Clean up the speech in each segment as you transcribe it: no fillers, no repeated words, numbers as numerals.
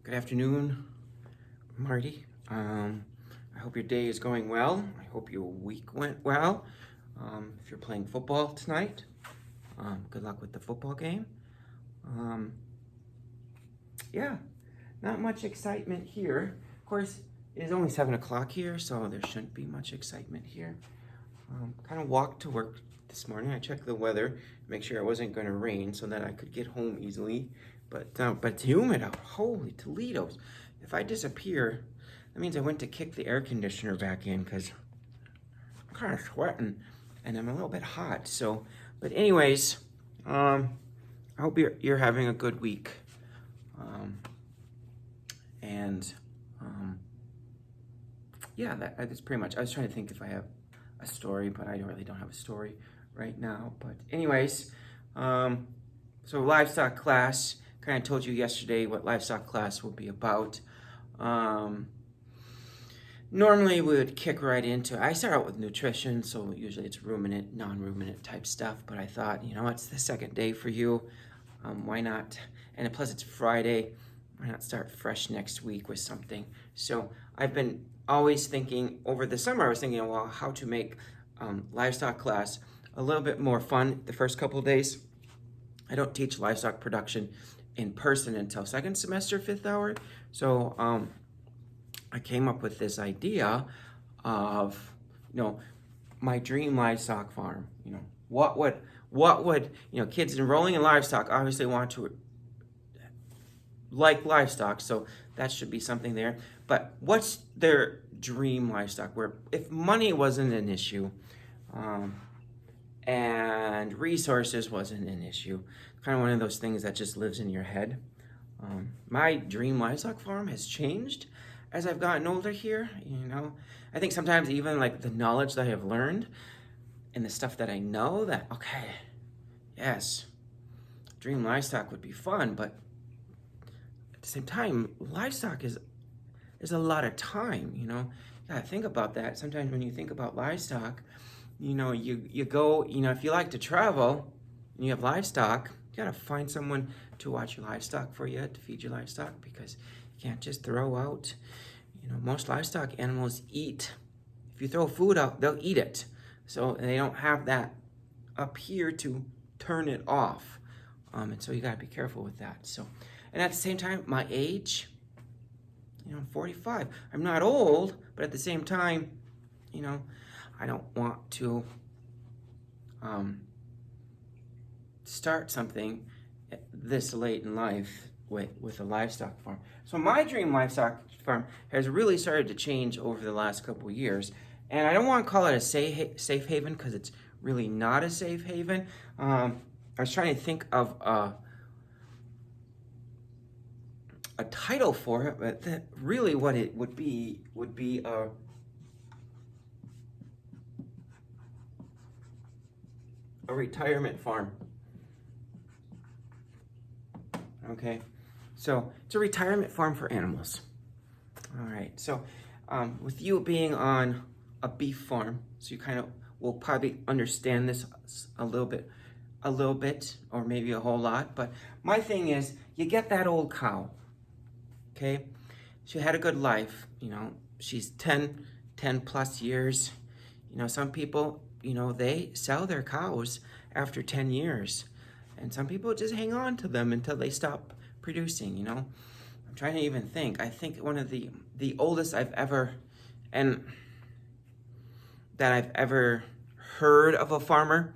Good afternoon, Marty. I hope your day is going well. I hope your week went well. If you're playing football tonight, good luck with the football game. Yeah, not much excitement here. Of course, it is only 7 o'clock here, so there shouldn't be much excitement here. Kind of walked to work this morning. I checked the weather to make sure it wasn't going to rain so that I could get home easily. But it's humid out. Holy Toledo's. If I disappear, that means I went to kick the air conditioner back in because I'm kind of sweating and I'm a little bit hot. So, but anyways, I hope you're having a good week. Yeah, that's pretty much. I was trying to think if I have a story, but I really don't have a story right now. But anyways, so livestock class. Kind of told you yesterday what livestock class will be about. Normally we would kick right into, I start out with nutrition, so usually it's ruminant, non-ruminant type stuff, but I thought, you know, it's the second day for you, why not? And plus it's Friday, why not start fresh next week with something? So I've been always thinking, over the summer I was thinking, well, how to make livestock class a little bit more fun the first couple of days. I don't teach livestock production in person until second semester, 5th hour. So I came up with this idea of, my dream livestock farm. What would, kids enrolling in livestock obviously want to like livestock, so that should be something there. But what's their dream livestock? Where if money wasn't an issue, and resources wasn't an issue, kind of one of those things that just lives in your head. My dream livestock farm has changed as I've gotten older here. I think sometimes even like the knowledge that I have learned and the stuff that I know, that okay, yes, dream livestock would be fun, but at the same time, livestock is a lot of time. You gotta think about that. Sometimes when you think about livestock, you go, if you like to travel and you have livestock, you gotta find someone to watch your livestock for you, to feed your livestock, because you can't just throw out, most livestock animals eat. If you throw food out, they'll eat it. So they don't have that up here to turn it off. And so you gotta be careful with that. So, and at the same time, my age, I'm 45. I'm not old, but at the same time, I don't want to start something this late in life with a livestock farm. So my dream livestock farm has really started to change over the last couple of years. And I don't want to call it a safe haven, because it's really not a safe haven. I was trying to think of a title for it, but really what it would be a retirement farm. Okay, so it's a retirement farm for animals. All right, so with you being on a beef farm, so you kind of will probably understand this a little bit, or maybe a whole lot. But my thing is, you get that old cow. Okay, she had a good life. She's 10 plus years. Some people, they sell their cows after 10 years. And some people just hang on to them until they stop producing, I'm trying to even think. I think one of the oldest I've ever heard of a farmer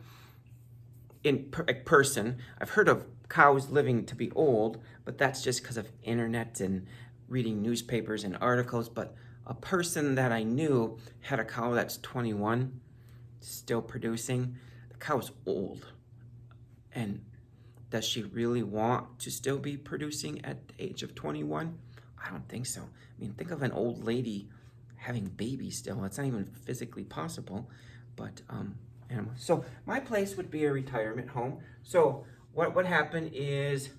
in person. I've heard of cows living to be old, but that's just because of internet and reading newspapers and articles. But a person that I knew had a cow that's 21, still producing. The cow's old. And does she really want to still be producing at the age of 21? I don't think so. I mean, think of an old lady having babies still. It's not even physically possible. But so my place would be a retirement home. So what would happen is,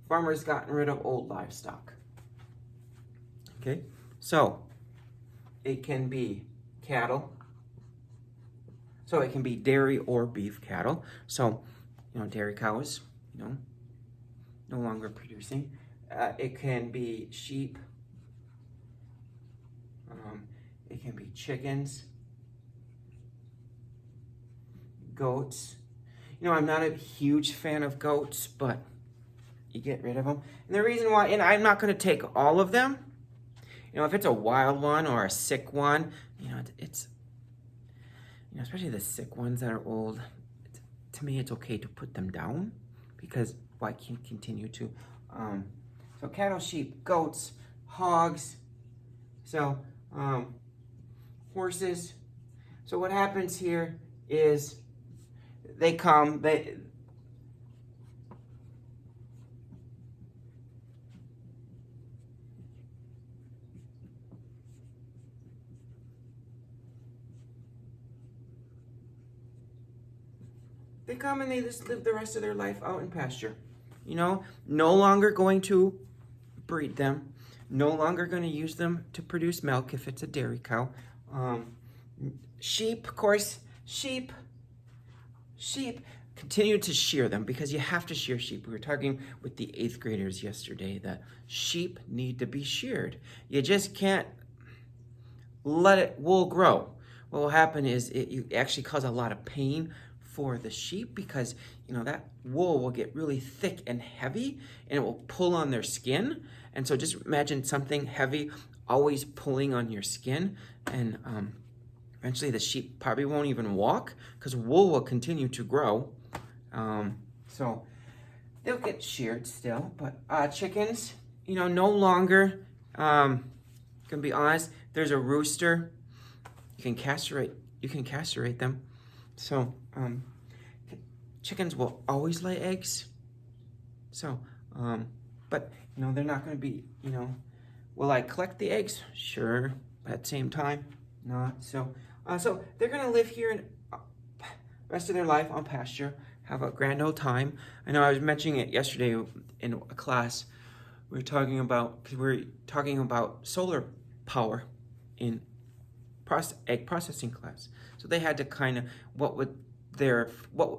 farmers gotten rid of old livestock. Okay, So it can be cattle. So it can be dairy or beef cattle. So, dairy cows, no longer producing. It can be sheep. It can be chickens, goats. I'm not a huge fan of goats, but you get rid of them. And the reason why, and I'm not going to take all of them. If it's a wild one or a sick one, it's, especially the sick ones that are old, to me, it's okay to put them down because why can't continue to? So cattle, sheep, goats, hogs, so horses. So what happens here is they come, they come and they just live the rest of their life out in pasture. No longer going to breed them, no longer going to use them to produce milk if it's a dairy cow. Sheep, of course, sheep, continue to shear them because you have to shear sheep. We were talking with the 8th graders yesterday that sheep need to be sheared. You just can't let wool grow. What will happen is you actually cause a lot of pain for the sheep because that wool will get really thick and heavy and it will pull on their skin. And so just imagine something heavy always pulling on your skin, and eventually the sheep probably won't even walk because wool will continue to grow. So they'll get sheared still, but chickens, no longer, gonna be honest, there's a rooster, you can castrate them. So chickens will always lay eggs. So, but they're not going to be, will I collect the eggs? Sure. But at the same time, not. So they're going to live here and rest of their life on pasture, have a grand old time. I know I was mentioning it yesterday in a class. We were talking about solar power in egg processing class. So they had to kind of,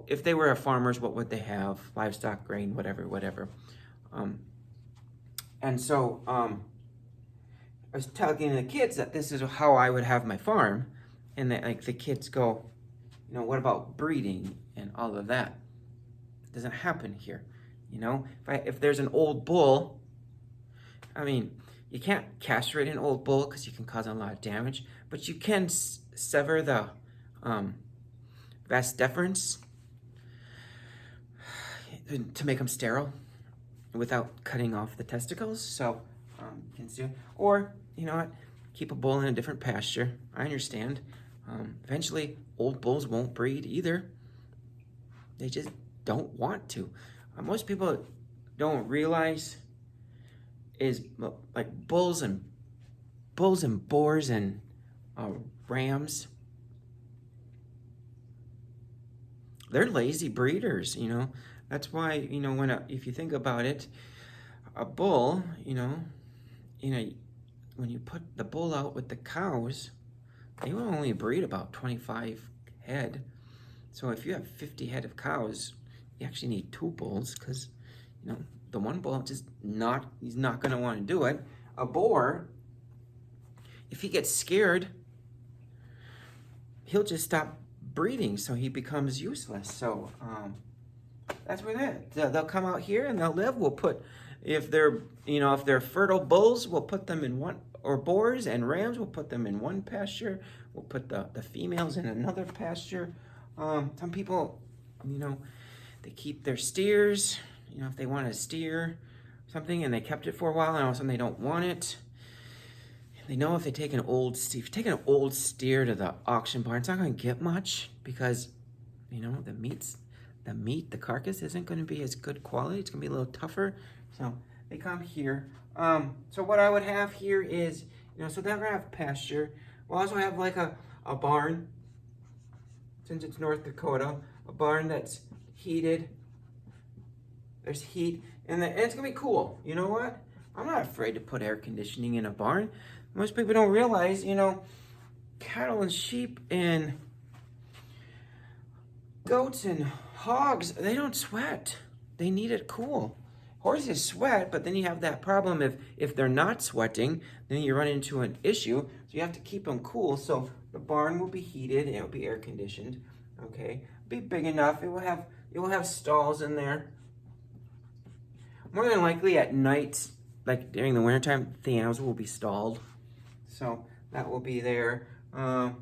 if they were farmers, what would they have? Livestock, grain, whatever. And so I was telling the kids that this is how I would have my farm, and that the kids go, what about breeding and all of that? It doesn't happen here. If there's an old bull, you can't castrate an old bull because you can cause a lot of damage, but you can sever the vas deferens to make them sterile without cutting off the testicles. So you can do, or keep a bull in a different pasture. I understand. Eventually, old bulls won't breed either. They just don't want to. Most people don't realize is like bulls and boars and rams. They're lazy breeders, That's why, if you think about it, a bull, when you put the bull out with the cows, they will only breed about 25 head. So if you have 50 head of cows, you actually need 2 bulls because, the one bull he's not going to want to do it. A boar, if he gets scared, he'll just stop breeding, so he becomes useless. So that's where they'll come out here and they'll live. We'll put, if they're fertile bulls, we'll put them in one, or boars and rams, we'll put them in one pasture. We'll put the females in another pasture. Some people, they keep their steers, if they want to steer something and they kept it for a while and all of a sudden they don't want it. They know if they take an old steer to the auction barn, it's not going to get much because, the carcass isn't going to be as good quality. It's going to be a little tougher. So they come here. So what I would have here is, so they're going to have pasture. We'll also have like a barn, since it's North Dakota, a barn that's heated. There's heat, and it's going to be cool. You know what? I'm not afraid to put air conditioning in a barn. Most people don't realize, you know, cattle and sheep and goats and hogs, they don't sweat. They need it cool. Horses sweat, but then you have that problem if they're not sweating, then you run into an issue. So you have to keep them cool. So the barn will be heated and it'll be air conditioned. Okay, be big enough. It will have stalls in there. More than likely at night, like during the wintertime, the animals will be stalled. So that will be there. There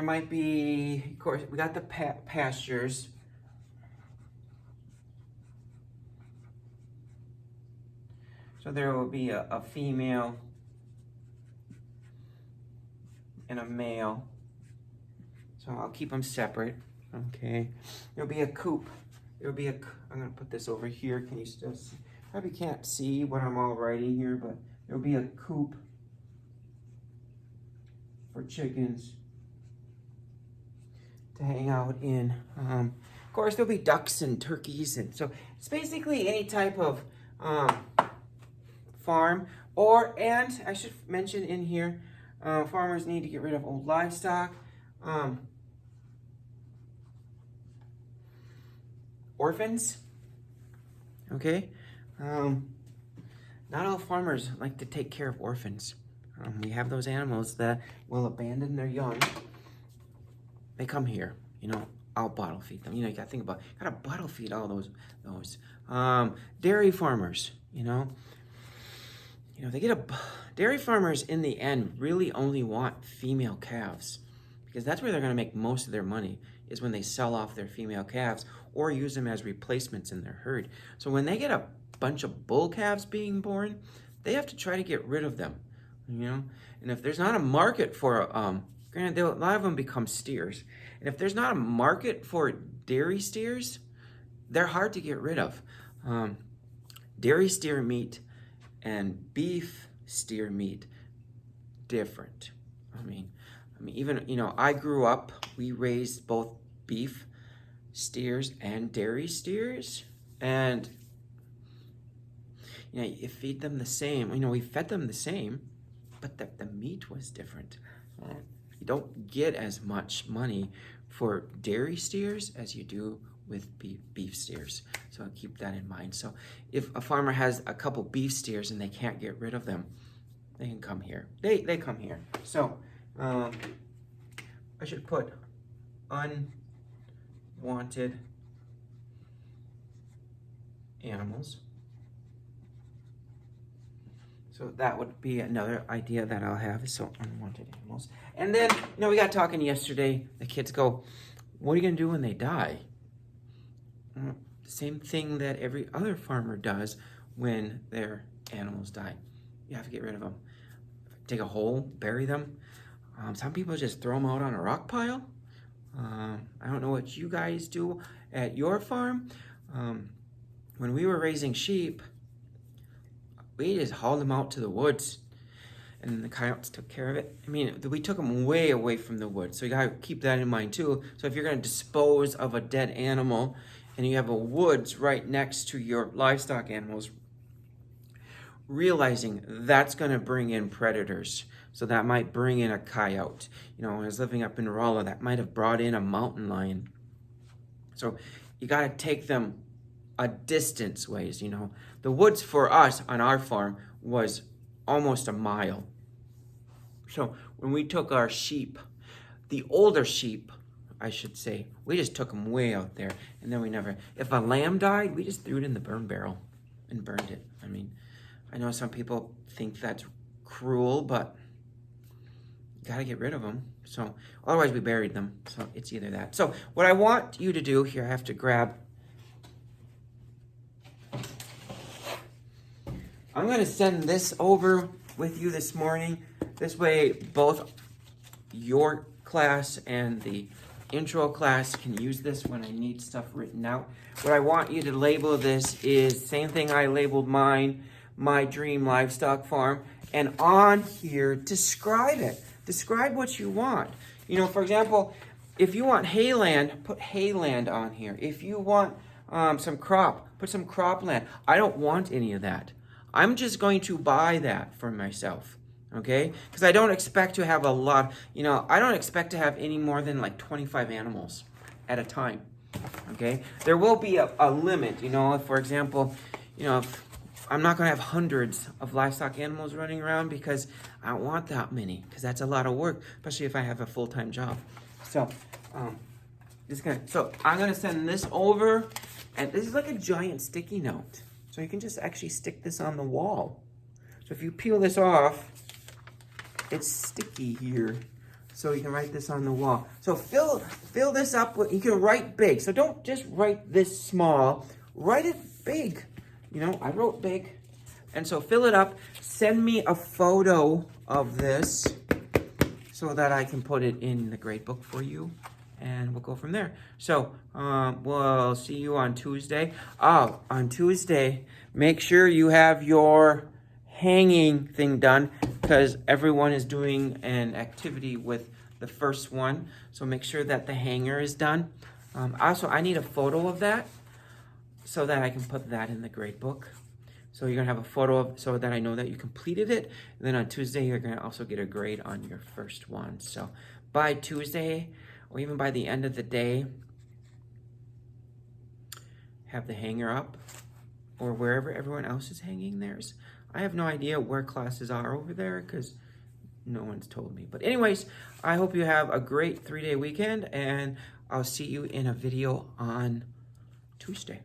might be, of course, we got the pastures. So there will be a female and a male. So I'll keep them separate. Okay. There'll be a coop. There'll be I'm gonna put this over here. Can you still see? Probably can't see what I'm all writing here, but there'll be a coop for chickens to hang out in. Of course, there'll be ducks and turkeys, and so it's basically any type of farm. And I should mention in here, farmers need to get rid of old livestock, orphans. Okay, not all farmers like to take care of orphans. We have those animals that will abandon their young. They come here, you know, I'll bottle feed them. You know, you gotta think about, you gotta bottle feed all those. Dairy farmers, you know, they get dairy farmers in the end really only want female calves because that's where they're gonna make most of their money is when they sell off their female calves or use them as replacements in their herd. So when they get a bunch of bull calves being born, they have to try to get rid of them, you know, and if there's not a market for granted, a lot of them become steers. And if there's not a market for dairy steers, they're hard to get rid of. Dairy steer meat and beef steer meat, different. I mean, even, you know, I grew up, we raised both beef steers and dairy steers. And, you know, you feed them the same. You know, we fed them the same, but the meat was different. You don't get as much money for dairy steers as you do with beef steers. So keep that in mind. So if a farmer has a couple beef steers and they can't get rid of them, they can come here. They come here. So I should put unwanted animals. So that would be another idea that I'll have, is so unwanted animals. And then, you know, we got talking yesterday, the kids go, what are you gonna do when they die? Same thing that every other farmer does when their animals die. You have to get rid of them. Dig a hole, bury them. Some people just throw them out on a rock pile. I don't know what you guys do at your farm. When we were raising sheep, we just hauled them out to the woods and the coyotes took care of it. I mean, we took them way away from the woods. So you gotta keep that in mind too. So if you're gonna dispose of a dead animal and you have a woods right next to your livestock animals, realizing that's gonna bring in predators. So that might bring in a coyote. You know, when I was living up in Rolla, that might have brought in a mountain lion. So you gotta take them a distance ways, you know. The woods for us on our farm was almost a mile. So when we took our sheep, the older sheep, I should say, we just took them way out there, and then we never, if a lamb died, we just threw it in the burn barrel and burned it. I mean, I know some people think that's cruel, but you gotta get rid of them. So otherwise we buried them. So it's either that. So what I want you to do here, I have to grab, I'm going to send this over with you this morning. This way, both your class and the intro class can use this when I need stuff written out. What I want you to label this is same thing I labeled mine, my dream livestock farm. And on here, describe it. Describe what you want. You know, for example, if you want hayland, put hayland on here. If you want some crop. Put some cropland. I don't want any of that. I'm just going to buy that for myself. Okay? Because I don't expect to have a lot. You know, I don't expect to have any more than like 25 animals at a time. Okay? There will be a limit. You know, if, for example, you know, if I'm not going to have hundreds of livestock animals running around because I don't want that many, because that's a lot of work, especially if I have a full-time job. So, so I'm going to send this over, and this is like a giant sticky note. So you can just actually stick this on the wall. So if you peel this off, it's sticky here. So you can write this on the wall. So fill this up with, you can write big. So don't just write this small, write it big. You know, I wrote big. And so fill it up, send me a photo of this so that I can put it in the grade book for you. And we'll go from there. So we'll see you on Tuesday. Oh, on Tuesday, make sure you have your hanging thing done, because everyone is doing an activity with the first one. So make sure that the hanger is done. Also, I need a photo of that so that I can put that in the grade book. So you're gonna have a photo of, so that I know that you completed it. And then on Tuesday, you're gonna also get a grade on your first one. So by Tuesday, or even by the end of the day, have the hanger up, or wherever everyone else is hanging theirs. I have no idea where classes are over there because no one's told me. But anyways, I hope you have a great 3-day weekend, and I'll see you in a video on Tuesday.